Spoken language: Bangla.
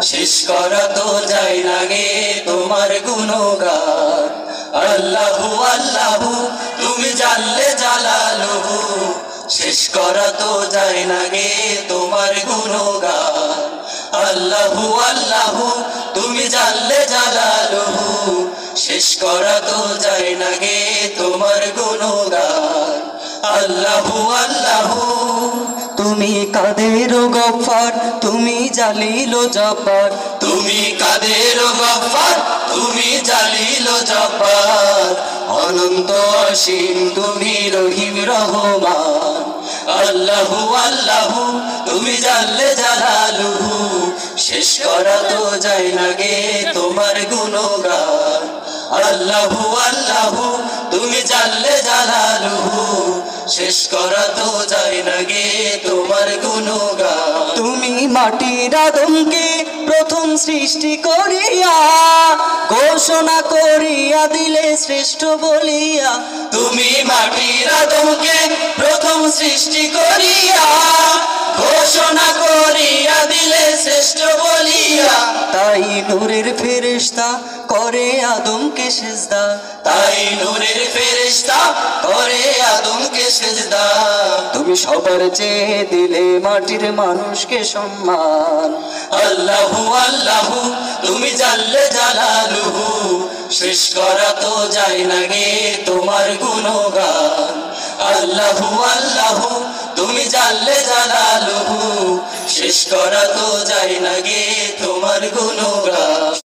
শেষ করা তো যায় না গে তোমার গুণগান। আল্লাহু আল্লাহু তুমি জানলে জালালুহু, শেষ করা তো যায় না গে তোমার গুণগান। আল্লাহু আল্লাহু তুমি জানলে জালালুহু, শেষ করা তো যায় না গে তোমার গুণগান। আল্লাহু আল্লাহু তুমি কাদের গফফার, তুমি জালিল জব্বার, তুমি কাদের গফফার, তুমি জালিল জব্বার, অনন্ত অসীম তুমি রহিম রহমান। আল্লাহু আল্লাহু তুমি জানলে জালালুহু, শেষ করা তো যায় না গে তোমার গুণগান। আল্লাহু আল্লাহু তুমি জানলে জালালুহু, শেষ করা তো যায় না গে তোমার গুণগান। তুমি মাটির আদমকে প্রথম সৃষ্টি করিয়া ঘোষণা করিয়া দিলে শ্রেষ্ঠ বলিয়া। তুমি মাটির আদমকে প্রথম সৃষ্টি করিয়া ঘোষণা করিয়া দিলে শ্রেষ্ঠ বলিয়া। তাই নূরের ফেরেশতা করে আদমকে সেজদা, তাই নূরের ফেরেশতা করে আদমকে সেজদা। তুমি সবার চেয়ে দিলে মাটির মানুষকে সম্মান। আল্লাহু আল্লাহু তুমি জানলে জালালুহু, শেষ করা তো যায় না গে তোমার গুণগান। আল্লাহু আল্লাহু তুমি জানলে জালালুহু, শেষ করা তো যায় না গে তোমার গুণগান।